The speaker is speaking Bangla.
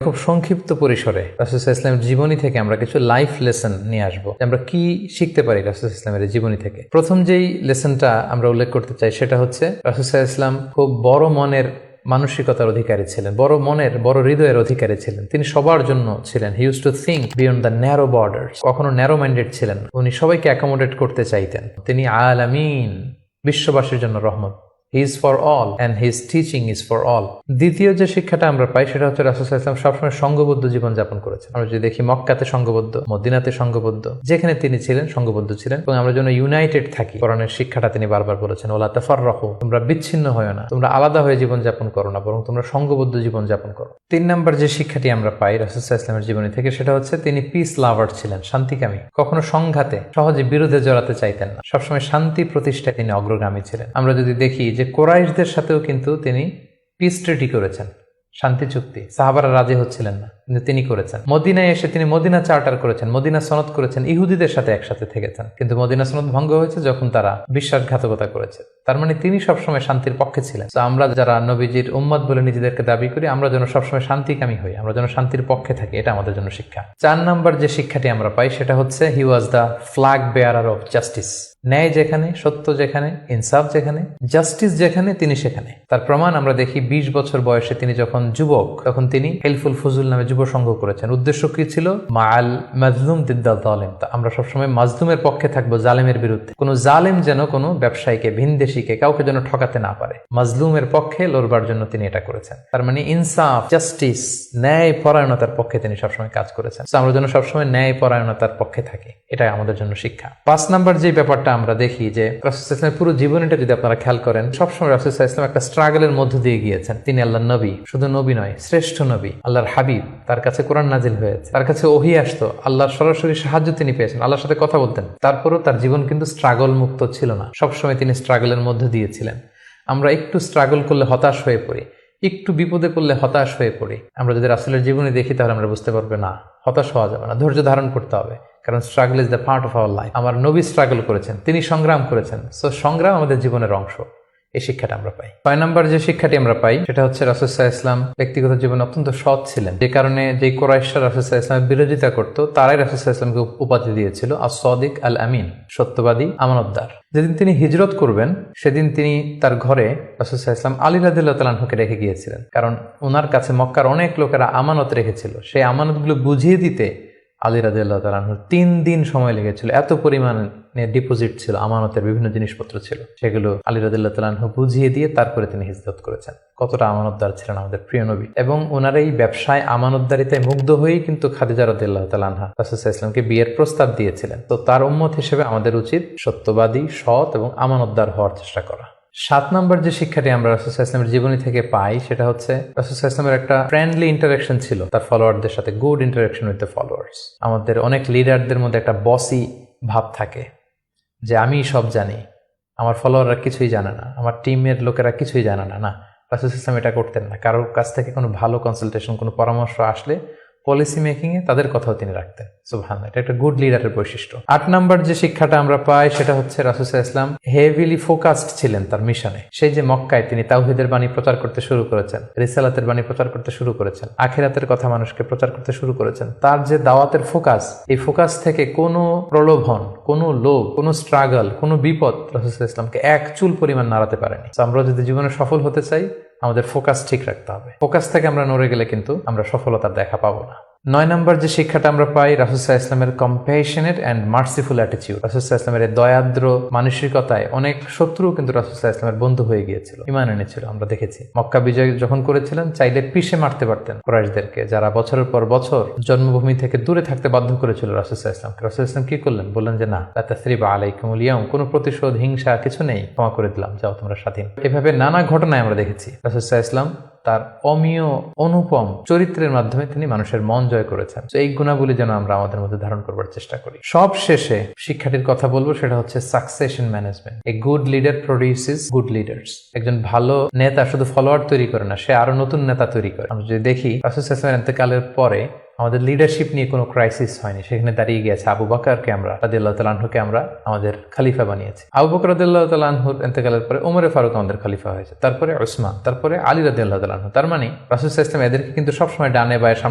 খুব সংক্ষিপ্ত পরিসরে রাসূল সাল্লাল্লাহু আলাইহি ওয়াসাল্লামের জীবনী থেকে আমরা কিছু লাইফ লেসন নিয়ে আসবো, আমরা কি শিখতে পারি রাসূল সাল্লাল্লাহু আলাইহি ওয়াসাল্লামের জীবনী থেকে। প্রথম যেই লেসনটা আমরা উল্লেখ করতে চাই সেটা হচ্ছে রাসূল সাল্লাল্লাহু আলাইহি ওয়াসাল্লাম খুব বড় মনের মানসিকতার অধিকারী ছিলেন, বড় মনের বড় হৃদয়ের অধিকারী ছিলেন। তিনি সবার জন্য ছিলেন। He use to think beyond the narrow borders. কখনো ন্যারো মাইন্ডেড ছিলেন, উনি সবাইকে অ্যাকোমোডেট করতে চাইতেন। তিনি আলামিন, বিশ্ববাসীর জন্য রহমত। He is for all and his teaching is for all. দ্বিতীয় যে শিক্ষাটা আমরা পাই সেটা হচ্ছে রাসূল সাল্লাল্লাহু আলাইহি ওয়াসাল্লাম সবসময় সংঘবদ্ধ জীবন যাপন করেছেন। আমরা যদি দেখি মক্কাতে সংঘবদ্ধ, মদিনাতে সংঘবদ্ধ, যেখানে তিনি ছিলেন সংঘবদ্ধ ছিলেন। এবং আমরা যেন ইউনাইটেড থাকি, কোরআনের শিক্ষাটা তিনি বারবার বলেছেন, ওয়ালা তাফাররাকু, তোমরা বিচ্ছিন্ন হয়ো না, তোমরা আলাদা হয়ে জীবন যাপন করো না, বরং তোমরা সংঘবদ্ধ জীবন যাপন করো। 3 নম্বর যে শিক্ষাটি আমরা পাই রাসূল সাল্লাল্লাহু আলাইহি ওয়াসাল্লামের জীবনী থেকে সেটা হচ্ছে তিনি পিস লাভার ছিলেন, শান্তিকামী। কখনো সংঘাতে সহজে বিরোধে জড়াতে চাইতেন না, সবসময় শান্তি প্রতিষ্ঠায় তিনি অগ্রগামী ছিলেন। আমরা যদি দেখি যে কুরাইশদের সাথেও কিন্তু তিনি পিস ট্রিটি করেছেন, শান্তি চুক্তি। সাহাবারা রাজি হচ্ছিলেন না, কিন্তু তিনি করেছেন। মদিনায় এসে তিনি মদিনা চার্টার করেছেন, মদিনা সনদ করেছেন, ইহুদিদের সাথে একসাথে থেকেছেন। কিন্তু মদিনা সনদ ভঙ্গ হয়েছে যখন তারা বিশ্বাসঘাতকতা করেছে। তার মানে তিনি সবসময় শান্তির পক্ষে ছিলেন। তো আমরা যারা নবীজির উম্মত বলে নিজেদেরকে দাবি করি, আমরা যেন সবসময় শান্তিকামী হই, আমরা যেন শান্তির পক্ষে থাকি, এটা আমাদের জন্য শিক্ষা। 4 নম্বর যে শিক্ষাটি আমরা পাই সেটা হচ্ছে he was the flag bearer of justice. ন্যায় যেখানে, সত্য যেখানে, ইনসাফ যেখানে, জাস্টিস যেখানে, তিনি সেখানে। তার প্রমাণ আমরা দেখি 20 বছর বয়সে তিনি যখন যুবক, তখন তিনি হেলফুল ফুজুল নামে যুব সংঘ করেছেন। উদ্দেশ্য কি ছিল? মাআল মাজলুম দিদ্দাল জালিম। আমরা সবসময় মাজলুমের পক্ষে থাকবো, জালেমের বিরুদ্ধে। কোনো জালেম যেন কোনো ব্যবসায়ীকে, ভিনদেশীকে, কাউকে যেন ঠকাতে না পারে, মাজলুমের পক্ষে লড়বার জন্য তিনি এটা করেছেন। তার মানে ইনসাফ, জাস্টিস, ন্যায় পরায়ণতার পক্ষে তিনি সবসময় কাজ করেছেন। আমরা যেন সবসময় ন্যায় পরায়ণতার পক্ষে থাকি, এটাই আমাদের জন্য শিক্ষা। 5 নম্বর যে ব্যাপারটা আমরা দেখি যে রাসূল সাল্লাল্লাহু আলাইহি ওয়াসাল্লামের পুরো জীবনীটা যদি আপনারা খেয়াল করেন, সবসময় রাসূল সাল্লাল্লাহু আলাইহি ওয়াসাল্লাম একটা স্ট্রাগলের মধ্য দিয়ে গিয়েছেন। তিনি আল্লাহর নবী, শুধু নবী নয়, শ্রেষ্ঠ নবী, আল্লাহর হাবিব। তার কাছে কোরআন নাজিল হয়েছে, তার কাছে ওহী আসতো, আল্লাহর সরাসরি সাহায্য তিনি পেয়েছেন, আল্লাহর সাথে কথা বলতেন। তারপরও তার জীবন কিন্তু স্ট্রাগল মুক্ত ছিল না, সবসময় তিনি স্ট্রাগলের মধ্য দিয়েছিলেন। আমরা একটু স্ট্রাগল করলে হতাশ হয়ে পড়ি, একটু বিপদে পড়লে হতাশ হয়ে পড়ি। আমরা যদি রাসূলের জীবনী দেখি তাহলে আমরা বুঝতে পারবো না, হতাশ হওয়া যাবে না, ধৈর্য ধারণ করতে হবে। কারণ struggle is the part of our life. আমার নবী স্ট্রাগল করেছেন, তিনি সংগ্রাম করেছেন। সো সংগ্রাম আমাদের জীবনের অংশ। এই শিক্ষাটা আমরা পাই। 6 নম্বর যে শিক্ষাটি আমরা পাই সেটা হচ্ছে রাসূল সাল্লাল্লাহু আলাইহি ওয়াসাল্লাম ব্যক্তিগত জীবনে অত্যন্ত সৎ ছিলেন, যে কারণে যে কুরাইশরা রাসূল সাল্লাল্লাহু আলাইহি ওয়াসাল্লামের বিরোধিতা করতো, তারাই রাসূল সাল্লাল্লাহু আলাইহি ওয়াসাল্লামকে উপাধি দিয়েছিল আস-সাদিক আল আমিন, সত্যবাদী, আমানতদার। যেদিন তিনি হিজরত করবেন সেদিন তিনি তার ঘরে রাসূল সাল্লাল্লাহু আলাইহি ওয়াসাল্লাম আলী রাদিয়াল্লাহু তাআলা আনহুকে রেখে গিয়েছিলেন। কারণ ওনার কাছে মক্কার অনেক লোকেরা আমানত রেখেছিল, সেই আমানতগুলো বুঝিয়ে দিতে আলী রাদিয়াল্লাহু তাআলা আনহুর 3 দিন সময় লেগেছিল। এত পরিমাণে ডিপোজিট ছিল, আমানতের বিভিন্ন জিনিসপত্র ছিল, সেগুলো আলী রাদিয়াল্লাহু তাআলা আনহু বুঝিয়ে দিয়ে তারপরে তিনি হিজরত করেছেন। কতটা আমানতদার ছিলেন আমাদের প্রিয় নবী। এবং ওনার এই ব্যবসায় আমানতদারিতায় মুগ্ধ হয়েই কিন্তু খাদিজা রাদিয়াল্লাহু তাআলা আনহা রাসূল সাল্লাল্লাহু আলাইহি ওয়াসাল্লামকে বিয়ের প্রস্তাব দিয়েছিলেন। তো তার উম্মত হিসেবে আমাদের উচিত সত্যবাদী, সৎ এবং আমানতদার হওয়ার চেষ্টা করা। 7 নম্বর যে শিক্ষাটি আমরা রাসূল সাল্লাল্লাহু আলাইহি ওয়াসাল্লামের জীবনী থেকে পাই সেটা হচ্ছে রাসূল সাল্লাল্লাহু আলাইহি ওয়াসাল্লামের একটা ফ্রেন্ডলি ইন্টারাকশন ছিল তার ফলোয়ারদের সাথে, good interaction with the followers. আমাদের অনেক লিডারদের মধ্যে একটা বসি ভাব থাকে, যে আমি সব জানি, আমার ফলোয়াররা কিছুই জানে না, আমার টিমের লোকেরা কিছুই জানে না। না, রাসূল সাল্লাল্লাহু আলাইহি ওয়াসাল্লাম এটা করতেন না। কারোর কাছ থেকে কোনো ভালো কনসালটেশন, কোনো পরামর্শ আসলে পলিসি মেকিং এ তাদের কথাও তিনি রাখতেন। সুবহানাল্লাহ, এটা একটা গুড লিডারের বৈশিষ্ট্য। 8 নম্বর যে শিক্ষাটা আমরা পাই সেটা হচ্ছে রাসূল সাল্লাল্লাহু আলাইহি ওয়াসাল্লাম হেভিলি ফোকাসড ছিলেন তার মিশনে। সেই যে মক্কায় তিনি তাওহীদের বাণী প্রচার করতে শুরু করেছেন, রিসালাতের বাণী প্রচার করতে শুরু করেছেন, আখিরাতের কথা মানুষকে প্রচার করতে শুরু করেছেন। তার যে দাওয়াতের ফোকাস, এই ফোকাস থেকে কোনো প্রলোভন, কোনো লোভ, কোনো স্ট্রাগল, কোনো বিপদ রাসূল সাল্লাল্লাহু আলাইহি ওয়াসাল্লামকে এক চুল পরিমাণ নাড়াতে পারেনি। আমরা যদি জীবনে সফল হতে চাই, আমাদের ফোকাস ঠিক রাখতে হবে। ফোকাস থেকে আমরা নড়ে গেলে কিন্তু আমরা সফলতার দেখা পাবো না। 9 নম্বর যে শিক্ষাটা আমরা পাই রাসূল সাল্লাল্লাহু আলাইহি ওয়াসাল্লামের কম্প্যাশনেট অ্যান্ড মার্সিফুল অ্যাটিটিউড। রাসূল সাল্লাল্লাহু আলাইহি ওয়াসাল্লামের দয়াদ্র মানসিকতায় অনেক শত্রু কিন্তু রাসূল সাল্লাল্লাহু আলাইহি ওয়াসাল্লামের বন্ধু হয়ে গিয়েছিল, ঈমান এনেছিল। আমরা দেখেছি মক্কা বিজয় যখন করেছিলেন, চাইলে পিষে মারতে পারতেন কুরাইশদেরকে, যারা বছরের পর বছর জন্মভূমি থেকে দূরে থাকতে বাধ্য করেছিল রাসূল সাল্লাল্লাহু আলাইহি ওয়াসাল্লামকে। রাসূল সাল্লাল্লাহু আলাইহি ওয়াসাল্লাম কি করলেন? বললেন যে না, লা তাসরিবা আলাইকুমুল ইয়াউম, কোনো প্রতিশোধ, হিংসা কিছু নেই, ক্ষমা করে দিলাম, যাও তোমরা স্বাধীন। এভাবে নানা ঘটনায় আমরা দেখেছি রাসূল সাল্লাল্লাহু আলাইহি ওয়াসাল্লাম তার অমীয় অনুপম চরিত্রের মাধ্যমে তিনি মানুষের মন জয় করেছেন। তো এই গুণাবলী যেন আমরা আমাদের মধ্যে ধারণ করবার চেষ্টা করি। সব শেষে শিক্ষাটির কথা বলবো, সেটা হচ্ছে succession management. A good leader produces good leaders. একজন ভালো নেতা শুধু ফলোয়ার তৈরি করে না, সে আরো নতুন নেতা তৈরি করে। আমরা যদি দেখি রাসূল সাল্লাল্লাহু আলাইহি ওয়াসাল্লামের ইন্তেকালের পরে আমাদের লিডারশিপ নিয়ে কোনো ক্রাইসিস হয়নি, সেখানে দাঁড়িয়ে গিয়েছে আবু বকরকে আমরা রাদিয়াল্লাহু তাআলা আনহুকে আমরা আমাদের খলিফা বানিয়েছি। আবু বকর রাদিয়াল্লাহু তাআলা আনহুর ইন্তেকালের পরে ওমরে ফারুক আমাদের খলিফা হয়েছে, তারপরে উসমান, তারপরে আলী রাদিয়াল্লাহু তাআলা আনহু। তার মানে রাসূল সাল্লাল্লাহু আলাইহি ওয়াসাল্লাম এদেরকে কিন্তু সবসময় ডানে বায়ে সামনে